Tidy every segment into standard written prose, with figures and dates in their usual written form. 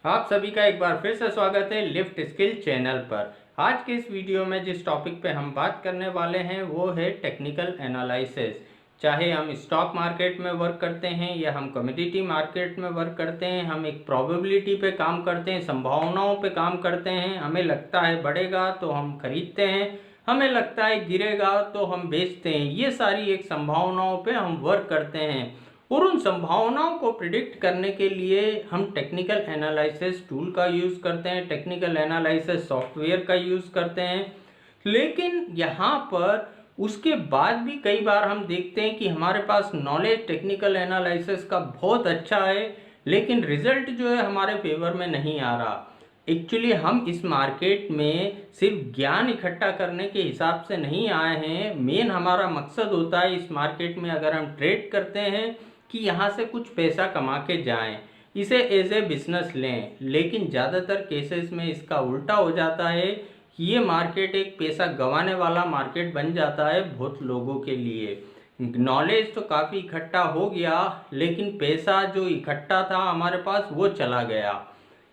आप सभी का एक बार फिर से स्वागत है लिफ्ट स्किल चैनल पर। आज के इस वीडियो में जिस टॉपिक पे हम बात करने वाले हैं वो है टेक्निकल एनालिसिस। चाहे हम स्टॉक मार्केट में वर्क करते हैं या हम कमोडिटी मार्केट में वर्क करते हैं, हम एक प्रोबेबिलिटी पे काम करते हैं, संभावनाओं पे काम करते हैं। हमें लगता है बढ़ेगा तो हम खरीदते हैं, हमें लगता है गिरेगा तो हम बेचते हैं। ये सारी एक संभावनाओं पे हम वर्क करते हैं और उन संभावनाओं को प्रिडिक्ट करने के लिए हम टेक्निकल एनालिसिस टूल का यूज़ करते हैं, टेक्निकल एनालिसिस सॉफ्टवेयर का यूज़ करते हैं। लेकिन यहाँ पर उसके बाद भी कई बार हम देखते हैं कि हमारे पास नॉलेज टेक्निकल एनालिसिस का बहुत अच्छा है, लेकिन रिजल्ट जो है हमारे फेवर में नहीं आ रहा। एक्चुअली हम इस मार्केट में सिर्फ ज्ञान इकट्ठा करने के हिसाब से नहीं आए हैं। मेन हमारा मकसद होता है इस मार्केट में अगर हम ट्रेड करते हैं कि यहाँ से कुछ पैसा कमा के जाएं, इसे एज ए बिजनेस लें। लेकिन ज़्यादातर केसेस में इसका उल्टा हो जाता है कि ये मार्केट एक पैसा गंवाने वाला मार्केट बन जाता है बहुत लोगों के लिए। नॉलेज तो काफ़ी इकट्ठा हो गया, लेकिन पैसा जो इकट्ठा था हमारे पास वो चला गया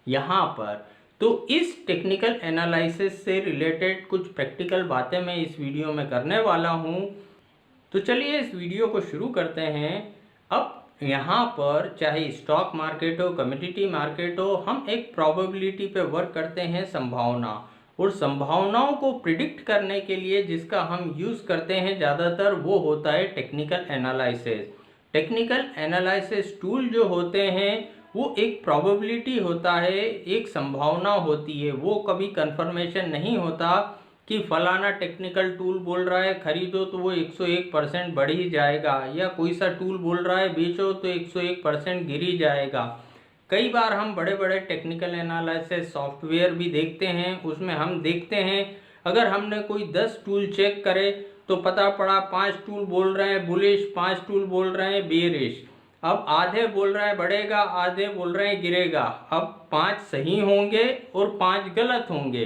यहाँ पर। तो इस टेक्निकल एनालिसिस से रिलेटेड कुछ प्रैक्टिकल बातें मैं इस वीडियो में करने वाला हूँ। तो चलिए इस वीडियो को शुरू करते हैं। अब यहाँ पर चाहे स्टॉक मार्केट हो, कमोडिटी मार्केट हो, हम एक प्रोबेबिलिटी पे वर्क करते हैं, संभावना। और संभावनाओं को प्रिडिक्ट करने के लिए जिसका हम यूज़ करते हैं ज़्यादातर वो होता है technical analysis. Technical analysis tool जो होते हैं वो एक प्रोबेबिलिटी होता है, एक संभावना होती है। वो कभी कंफर्मेशन नहीं होता कि फलाना टेक्निकल टूल बोल रहा है खरीदो तो वो 101% बढ़ ही जाएगा, या कोई सा टूल बोल रहा है बेचो तो 101% गिर ही जाएगा। कई बार हम बड़े बड़े टेक्निकल एनालिसिस सॉफ्टवेयर भी देखते हैं, उसमें हम देखते हैं अगर हमने कोई 10 टूल चेक करे तो पता पड़ा 5 टूल बोल रहे हैं बुलिश, 5 टूल बोल रहे हैं बेरिश। अब आधे बोल रहे हैं बढ़ेगा, आधे बोल रहे हैं गिरेगा। अब 5 सही होंगे और 5 गलत होंगे,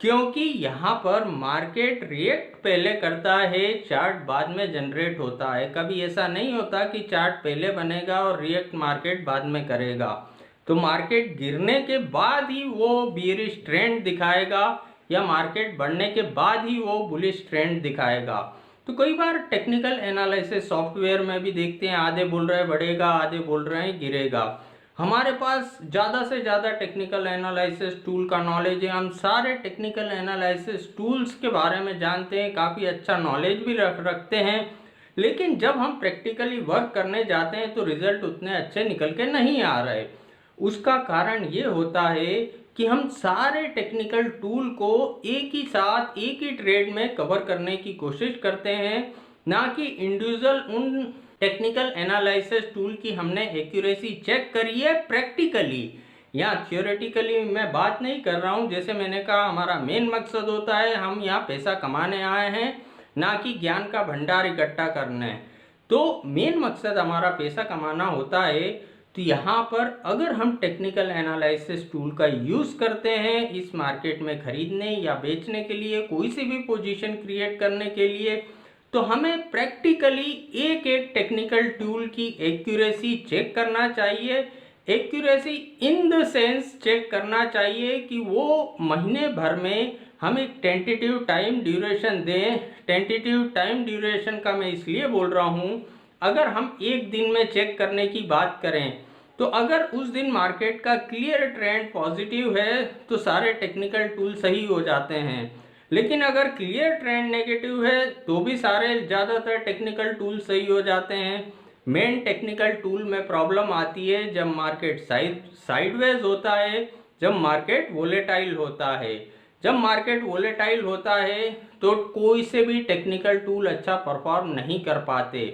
क्योंकि यहाँ पर मार्केट रिएक्ट पहले करता है, चार्ट बाद में जनरेट होता है। कभी ऐसा नहीं होता कि चार्ट पहले बनेगा और रिएक्ट मार्केट बाद में करेगा। तो मार्केट गिरने के बाद ही वो बेयरिश ट्रेंड दिखाएगा या मार्केट बढ़ने के बाद ही वो बुलिश ट्रेंड दिखाएगा। तो कई बार टेक्निकल एनालिसिस सॉफ्टवेयर में भी देखते हैं आधे बोल रहे हैं बढ़ेगा, आधे बोल रहे हैं गिरेगा। हमारे पास ज़्यादा से ज़्यादा टेक्निकल एनालिसिस टूल का नॉलेज है, हम सारे टेक्निकल एनालिसिस टूल्स के बारे में जानते हैं, काफ़ी अच्छा नॉलेज भी रखते हैं। लेकिन जब हम प्रैक्टिकली वर्क करने जाते हैं तो रिजल्ट उतने अच्छे निकल के नहीं आ रहे। उसका कारण ये होता है कि हम सारे टेक्निकल टूल को एक ही साथ एक ही ट्रेड में कवर करने की कोशिश करते हैं, ना कि इंडिविजुअल उन टेक्निकल एनालिसिस टूल की हमने एक्यूरेसी चेक करी है प्रैक्टिकली। या थियोरेटिकली मैं बात नहीं कर रहा हूँ। जैसे मैंने कहा हमारा मेन मकसद होता है हम यहाँ पैसा कमाने आए हैं, ना कि ज्ञान का भंडार इकट्ठा करना है। तो मेन मकसद हमारा पैसा कमाना होता है। तो यहाँ पर अगर हम टेक्निकल एनालिसिस टूल का यूज़ करते हैं इस मार्केट में खरीदने या बेचने के लिए, कोई सी भी पोजीशन क्रिएट करने के लिए, तो हमें प्रैक्टिकली एक एक टेक्निकल टूल की एक्यूरेसी चेक करना चाहिए। Accuracy in the sense check करना चाहिए कि वो महीने भर में हम एक टेंटेटिव टाइम ड्यूरेशन दें। टेंटेटिव टाइम ड्यूरेशन का मैं इसलिए बोल रहा हूँ, अगर हम एक दिन में चेक करने की बात करें तो अगर उस दिन मार्केट का क्लियर ट्रेंड पॉजिटिव है तो सारे टेक्निकल टूल सही हो जाते हैं। लेकिन अगर क्लियर ट्रेंड नेगेटिव है तो भी सारे ज़्यादातर टेक्निकल टूल सही हो जाते हैं। मेन टेक्निकल टूल में प्रॉब्लम आती है जब मार्केट साइडवेज होता है, जब मार्केट वोलेटाइल होता है। जब मार्केट वोलेटाइल होता है तो कोई से भी टेक्निकल टूल अच्छा परफॉर्म नहीं कर पाते।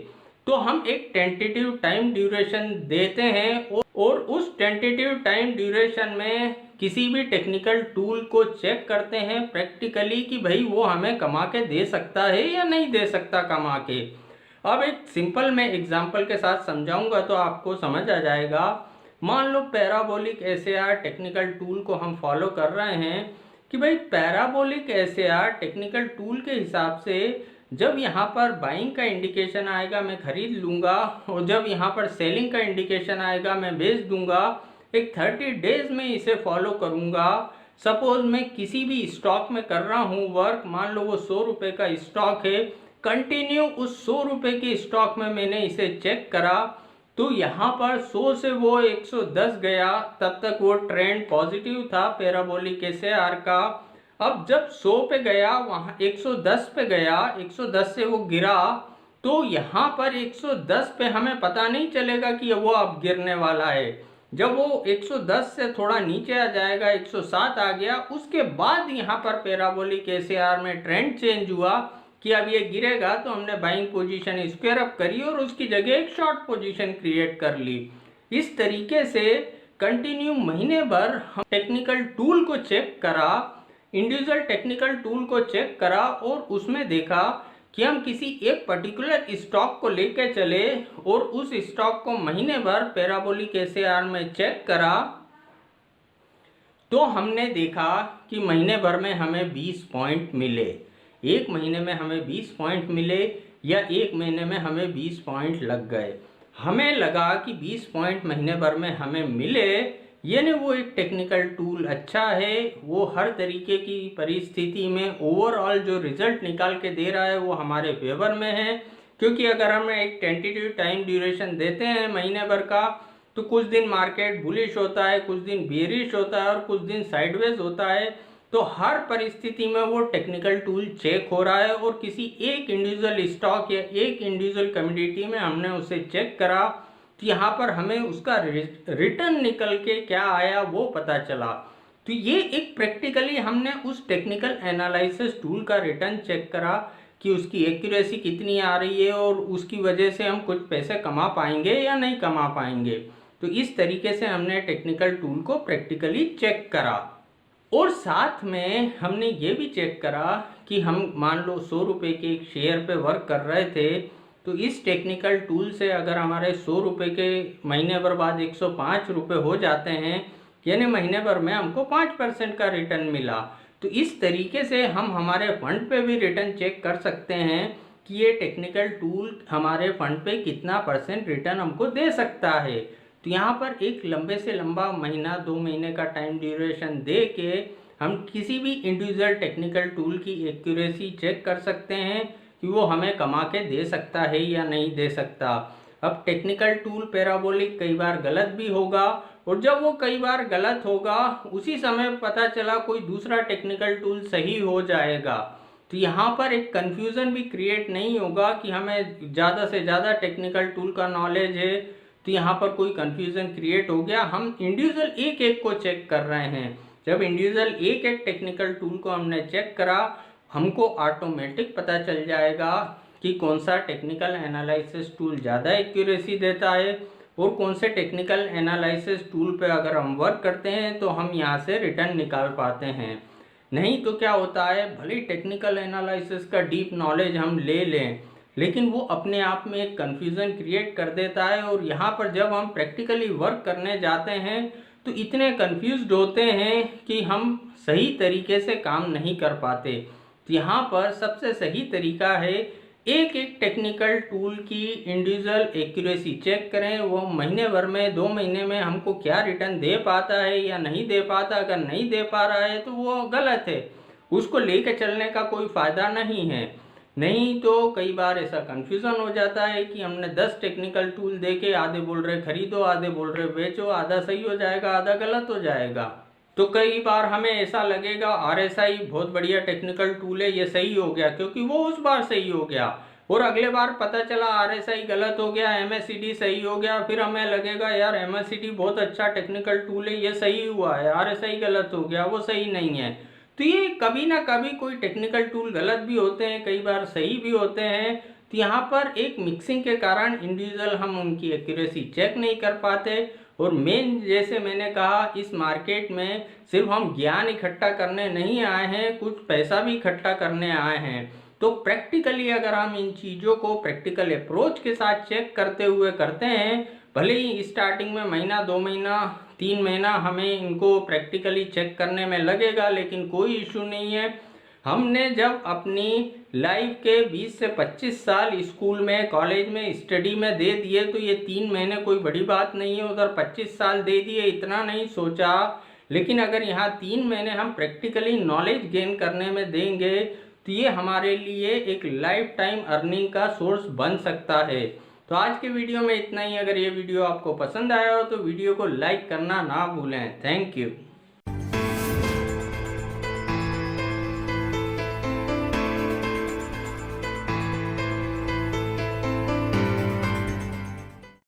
तो हम एक टेंटेटिव टाइम ड्यूरेशन देते हैं और उस टेंटेटिव टाइम ड्यूरेशन में किसी भी टेक्निकल टूल को चेक करते हैं प्रैक्टिकली कि भाई वो हमें कमा के दे सकता है या नहीं दे सकता कमा के। अब एक सिंपल मैं एग्जांपल के साथ समझाऊंगा तो आपको समझ आ जाएगा। मान लो पैराबोलिक एसएआर टेक्निकल टूल को हम फॉलो कर रहे हैं कि भाई पैराबोलिक एसएआर टेक्निकल टूल के हिसाब से जब यहाँ पर बाइंग का इंडिकेशन आएगा मैं खरीद लूँगा, और जब यहाँ पर सेलिंग का इंडिकेशन आएगा मैं बेच दूँगा। एक 30 डेज में इसे फॉलो करूँगा। सपोज मैं किसी भी स्टॉक में कर रहा हूँ वर्क, मान लो वो 100 रुपये का स्टॉक है, कंटिन्यू उस 100 रुपये के स्टॉक में मैंने इसे चेक करा, तो यहाँ पर 100 से वो 110 गया, तब तक वो ट्रेंड पॉजिटिव था पैराबोलिक एसएआर का। अब जब 100 पे गया, वहाँ 110 पे गया, 110 से वो गिरा, तो यहाँ पर 110 पे हमें पता नहीं चलेगा कि वो अब गिरने वाला है। जब वो 110 से थोड़ा नीचे आ जाएगा, 107 आ गया, उसके बाद यहाँ पर पैराबोलिक एसएआर में ट्रेंड चेंज हुआ कि अब ये गिरेगा, तो हमने बाइंग पोजीशन स्क्वायर अप करी और उसकी जगह एक शॉर्ट पोजीशन क्रिएट कर ली। इस तरीके से कंटिन्यू महीने भर हम टेक्निकल टूल को चेक करा, इंडिविजुअल टेक्निकल टूल को चेक करा और उसमें देखा कि हम किसी एक पर्टिकुलर स्टॉक को लेकर चले और उस स्टॉक को महीने भर पैराबोलिक एसएआर में चेक करा, तो हमने देखा कि महीने भर में हमें 20 पॉइंट मिले। एक महीने में हमें 20 पॉइंट मिले या एक महीने में हमें 20 पॉइंट लग गए। हमें लगा कि 20 पॉइंट महीने भर में हमें मिले, यानी वो एक टेक्निकल टूल अच्छा है, वो हर तरीके की परिस्थिति में ओवरऑल जो रिजल्ट निकाल के दे रहा है वो हमारे फेवर में है। क्योंकि अगर हम एक टेंटेटिव टाइम ड्यूरेशन देते हैं महीने भर का, तो कुछ दिन मार्केट बुलिश होता है, कुछ दिन बेरिश होता है और कुछ दिन साइडवेज होता है। तो हर परिस्थिति में वो टेक्निकल टूल चेक हो रहा है और किसी एक इंडिविजुअल स्टॉक या एक इंडिविजुअल कम्युनिटी में हमने उसे चेक करा, तो यहाँ पर हमें उसका रिटर्न निकल के क्या आया वो पता चला। तो ये एक प्रैक्टिकली हमने उस टेक्निकल एनालिसिस टूल का रिटर्न चेक करा कि उसकी एक्यूरेसी कितनी आ रही है और उसकी वजह से हम कुछ पैसे कमा पाएंगे या नहीं कमा पाएंगे। तो इस तरीके से हमने टेक्निकल टूल को प्रैक्टिकली चेक करा। और साथ में हमने ये भी चेक करा कि हम मान लो 100 रुपये के एक शेयर पे वर्क कर रहे थे, तो इस टेक्निकल टूल से अगर हमारे 100 रुपये के महीने भर बाद 105 रुपये हो जाते हैं, यानी महीने भर में हमको 5% का रिटर्न मिला। तो इस तरीके से हम हमारे फंड पे भी रिटर्न चेक कर सकते हैं कि ये टेक्निकल टूल हमारे फंड पे कितना % रिटर्न हमको दे सकता है। तो यहाँ पर एक लंबे से लंबा महीना 2 महीने का टाइम ड्यूरेशन दे के हम किसी भी इंडिविजुअल टेक्निकल टूल की एक्यूरेसी चेक कर सकते हैं कि वो हमें कमा के दे सकता है या नहीं दे सकता। अब टेक्निकल टूल पैराबोलिक कई बार गलत भी होगा, और जब वो कई बार गलत होगा उसी समय पता चला कोई दूसरा टेक्निकल टूल सही हो जाएगा। तो यहाँ पर एक कन्फ्यूज़न भी क्रिएट नहीं होगा कि हमें ज़्यादा से ज़्यादा टेक्निकल टूल का नॉलेज है, तो यहाँ पर कोई कन्फ्यूज़न क्रिएट हो गया। हम इंडिविजुअल एक एक को चेक कर रहे हैं। जब इंडिविजुअल एक एक टेक्निकल टूल को हमने चेक करा, हमको ऑटोमेटिक पता चल जाएगा कि कौन सा टेक्निकल एनालिसिस टूल ज़्यादा एक्यूरेसी देता है और कौन से टेक्निकल एनालिसिस टूल पे अगर हम वर्क करते हैं तो हम यहाँ से रिटर्न निकाल पाते हैं। नहीं तो क्या होता है, भले ही टेक्निकल एनालिसिस का डीप नॉलेज हम ले लें, लेकिन वो अपने आप में एक कन्फ्यूज़न क्रिएट कर देता है। और यहाँ पर जब हम प्रैक्टिकली वर्क करने जाते हैं तो इतने कन्फ्यूज्ड होते हैं कि हम सही तरीके से काम नहीं कर पाते। तो यहाँ पर सबसे सही तरीका है एक एक टेक्निकल टूल की इंडिविजुअल एक्यूरेसी चेक करें, वो महीने भर में 2 महीने में हमको क्या रिटर्न दे पाता है या नहीं दे पाता। अगर नहीं दे पा रहा है तो वो गलत है, उसको लेके चलने का कोई फ़ायदा नहीं है। नहीं तो कई बार ऐसा कन्फ्यूज़न हो जाता है कि हमने 10 टेक्निकल टूल देके आधे बोल रहे खरीदो, आधे बोल रहे बेचो, आधा सही हो जाएगा, आधा गलत हो जाएगा। तो कई बार हमें ऐसा लगेगा RSI बहुत बढ़िया टेक्निकल टूल है, ये सही हो गया क्योंकि वो उस बार सही हो गया, और अगले बार पता चला RSI गलत हो गया, MACD सही हो गया, फिर हमें लगेगा यार MACD बहुत अच्छा टेक्निकल टूल है, ये सही हुआ है, RSI गलत हो गया, वो सही नहीं है। तो ये कभी ना कभी कोई टेक्निकल टूल गलत भी होते हैं, कई बार सही भी होते हैं। तो यहाँ पर एक मिक्सिंग के कारण इंडिविजुअल हम उनकी एक्यूरेसी चेक नहीं कर पाते। और मेन जैसे मैंने कहा, इस मार्केट में सिर्फ हम ज्ञान इकट्ठा करने नहीं आए हैं, कुछ पैसा भी इकट्ठा करने आए हैं। तो प्रैक्टिकली अगर हम इन चीज़ों को प्रैक्टिकल अप्रोच के साथ चेक करते हुए करते हैं, भले ही स्टार्टिंग में महीना 2 महीना 3 महीना हमें इनको प्रैक्टिकली चेक करने में लगेगा, लेकिन कोई इशू नहीं है। हमने जब अपनी लाइफ के 20 से 25 साल स्कूल में, कॉलेज में, स्टडी में दे दिए तो ये 3 महीने कोई बड़ी बात नहीं है। उधर 25 साल दे दिए, इतना नहीं सोचा। लेकिन अगर यहाँ 3 महीने हम प्रैक्टिकली नॉलेज गेन करने में देंगे तो ये हमारे लिए एक लाइफ टाइम अर्निंग का सोर्स बन सकता है। तो आज के वीडियो में इतना ही। अगर ये वीडियो आपको पसंद आया हो तो वीडियो को लाइक करना ना भूलें। Thank you.